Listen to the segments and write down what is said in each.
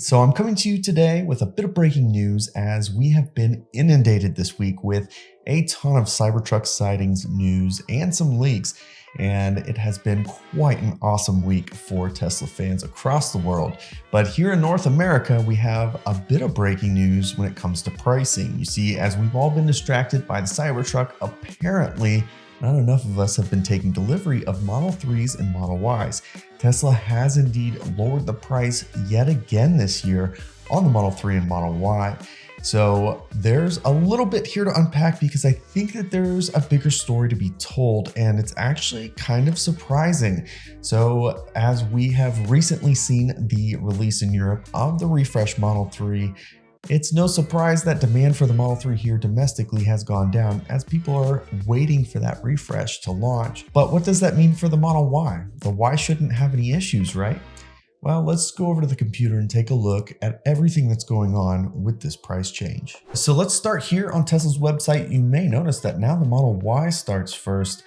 So I'm coming to you today with a bit of breaking news as we have been inundated this week with a ton of Cybertruck sightings, news, and some leaks. And it has been quite an awesome week for Tesla fans across the world. But here in North America, we have a bit of breaking news when it comes to pricing. You see, as we've all been distracted by the Cybertruck, apparently not enough of us have been taking delivery of Model 3s and Model Ys. Tesla has indeed lowered the price yet again this year on the Model 3 and Model Y. So there's a little bit here to unpack because I think that there's a bigger story to be told, and it's actually kind of surprising. So as we have recently seen the release in Europe of the refresh Model 3, it's no surprise that demand for the Model 3 here domestically has gone down as people are waiting for that refresh to launch. But what does that mean for the Model Y? The Y shouldn't have any issues, right? Well, let's go over to the computer and take a look at everything that's going on with this price change. So let's start here on Tesla's website. You may notice that now the Model Y starts first,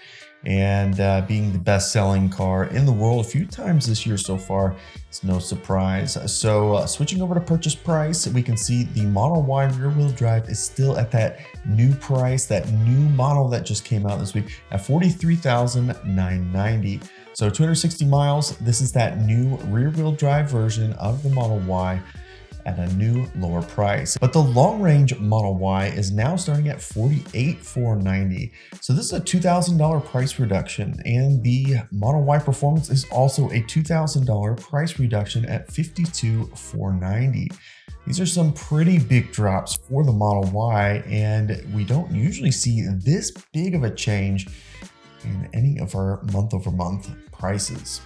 and being the best-selling car in the world a few times this year so far, it's no surprise. So switching over to purchase price, we can see the Model Y rear-wheel drive is still at that new price, that new model that just came out this week at $43,990. So 260 miles, this is that new rear-wheel drive version of the Model Y at a new lower price. But the long-range Model Y is now starting at $48,490. So this is a $2,000 price reduction, and the Model Y Performance is also a $2,000 price reduction at $52,490. These are some pretty big drops for the Model Y, and we don't usually see this big of a change in any of our month-over-month prices.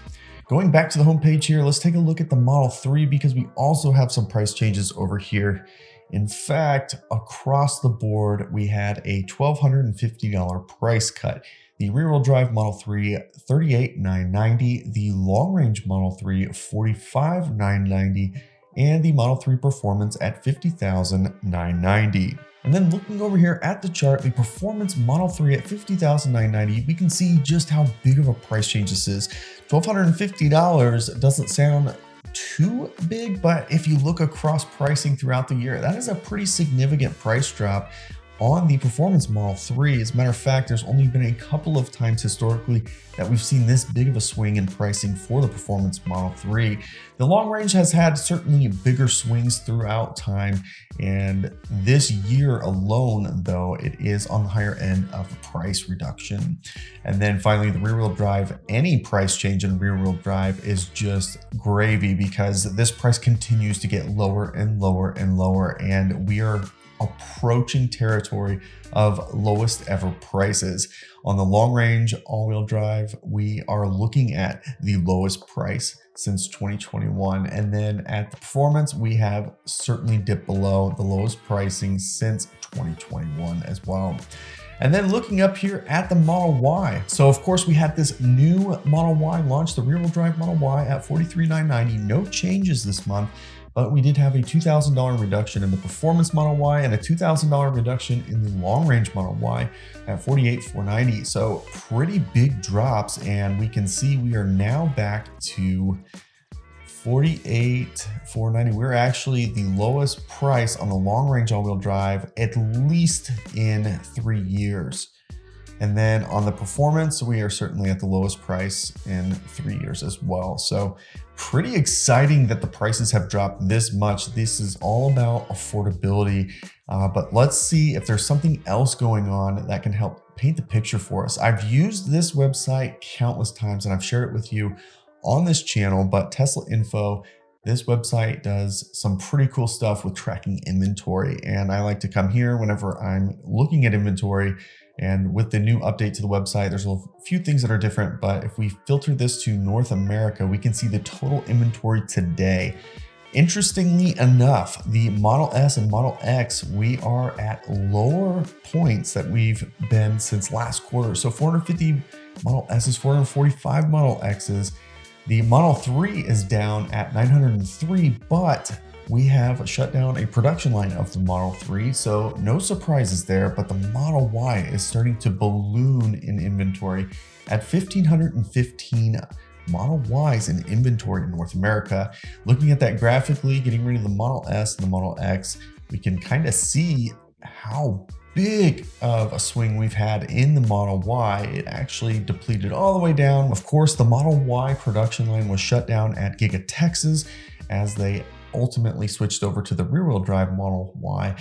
Going back to the homepage here, let's take a look at the Model 3 because we also have some price changes over here. In fact, across the board, we had a $1,250 price cut. The rear-wheel drive Model 3, $38,990. The long-range Model 3, $45,990. And the Model 3 Performance at $50,990. And then looking over here at the chart, the Performance Model 3 at $50,990, we can see just how big of a price change this is. $1,250 doesn't sound too big, but if you look across pricing throughout the year, that is a pretty significant price drop on the Performance Model 3. As a matter of fact, there's only been a couple of times historically that we've seen this big of a swing in pricing for the Performance Model 3. The long range has had certainly bigger swings throughout time, and this year alone, though, it is on the higher end of price reduction. And then finally, the rear-wheel drive, any price change in rear-wheel drive is just gravy because this price continues to get lower and lower and lower, and we are approaching territory of lowest ever prices. On the long range all-wheel drive, we are looking at the lowest price since 2021. And then at the Performance, we have certainly dipped below the lowest pricing since 2021 as well. And then looking up here at the Model Y. So of course we had this new Model Y launch, the rear-wheel drive Model Y at $43,990. No changes this month. But we did have a $2,000 reduction in the Performance Model Y and a $2,000 reduction in the long-range Model Y at $48,490. So pretty big drops, and we can see we are now back to $48,490. We're actually the lowest price on the long-range all-wheel drive, at least in 3 years. And then on the Performance, we are certainly at the lowest price in 3 years as well. So pretty exciting that the prices have dropped this much. This is all about affordability. But let's see if there's something else going on that can help paint the picture for us. I've used this website countless times and I've shared it with you on this channel, but Tesla Info, this website does some pretty cool stuff with tracking inventory. And I like to come here whenever I'm looking at inventory. And with the new update to the website, there's a few things that are different, but if we filter this to North America, we can see the total inventory today. Interestingly enough, the Model S and Model X, we are at lower points that we've been since last quarter. So 450 Model S's, 445 Model X's. The Model 3 is down at 903, but we have shut down a production line of the Model 3, so no surprises there, but the Model Y is starting to balloon in inventory at 1,515 Model Ys in inventory in North America. Looking at that graphically, getting rid of the Model S and the Model X, we can kind of see how big of a swing we've had in the Model Y. It actually depleted all the way down. Of course, the Model Y production line was shut down at Giga Texas as they ultimately switched over to the rear-wheel drive Model Y.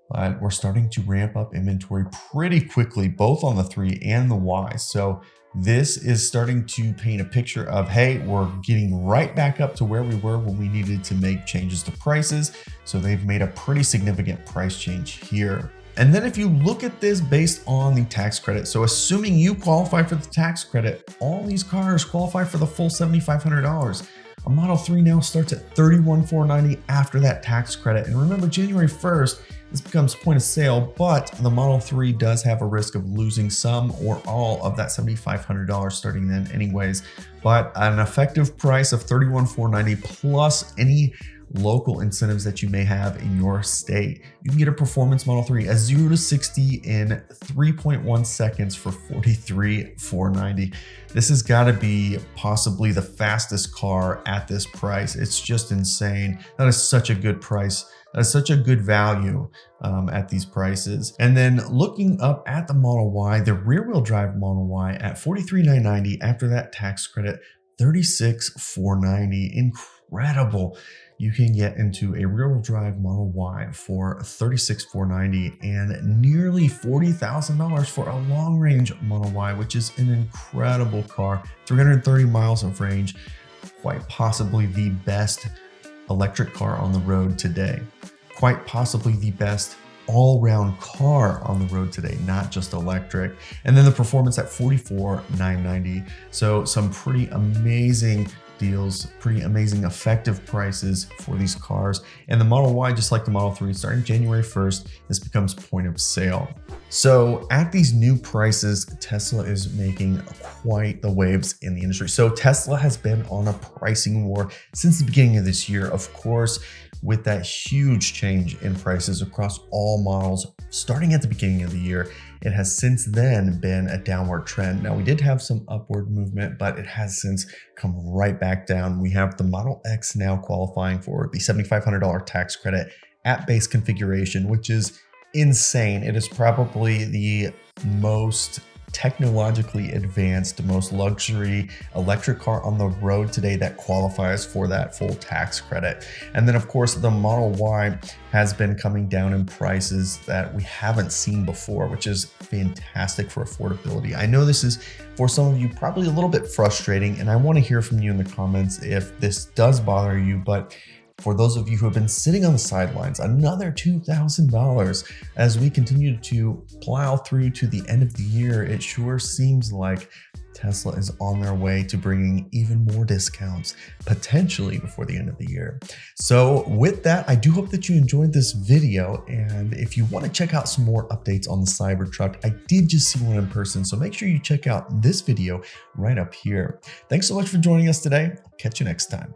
But we're starting to ramp up inventory pretty quickly, both on the 3 and the Y. So this is starting to paint a picture of, hey, we're getting right back up to where we were when we needed to make changes to prices. So they've made a pretty significant price change here. And then if you look at this based on the tax credit, so assuming you qualify for the tax credit, all these cars qualify for the full $7,500. A Model 3 now starts at $31,490 after that tax credit. And remember, January 1st, this becomes point of sale, but the Model 3 does have a risk of losing some or all of that $7,500 starting then anyways. But an effective price of $31,490 plus any local incentives that you may have in your state. You can get a performance Model 3 at 0 to 60 in 3.1 seconds for $43,490. This has got to be possibly the fastest car at this price. It's just insane. That is such a good price. That's such a good value at these prices. And then looking up at the Model Y, the rear-wheel drive Model Y at $43,990 after that tax credit, $36,490. Incredible. You can get into a rear-wheel drive Model Y for $36,490 and nearly $40,000 for a long-range Model Y, which is an incredible car. 330 miles of range, quite possibly the best electric car on the road today. Quite possibly the best all-round car on the road today, not just electric. And then the performance at $44,990. So some pretty amazing deals, pretty amazing effective prices for these cars. And the Model Y, just like the Model 3, starting January 1st, this becomes point of sale. So at these new prices, Tesla is making quite the waves in the industry. So Tesla has been on a pricing war since the beginning of this year. Of course, with that huge change in prices across all models starting at the beginning of the year, it has since then been a downward trend. Now, we did have some upward movement, but it has since come right back down. We have the Model X now qualifying for the $7,500 tax credit at base configuration, which is insane. It is probably the most technologically advanced, most luxury electric car on the road today that qualifies for that full tax credit. And then of course, the Model Y has been coming down in prices that we haven't seen before, which is fantastic for affordability. I know this is for some of you probably a little bit frustrating, and I want to hear from you in the comments if this does bother you, but for those of you who have been sitting on the sidelines, another $2,000 as we continue to plow through to the end of the year. It sure seems like Tesla is on their way to bringing even more discounts, potentially before the end of the year. So with that, I do hope that you enjoyed this video. And if you want to check out some more updates on the Cybertruck, I did just see one in person. So make sure you check out this video right up here. Thanks so much for joining us today. I'll catch you next time.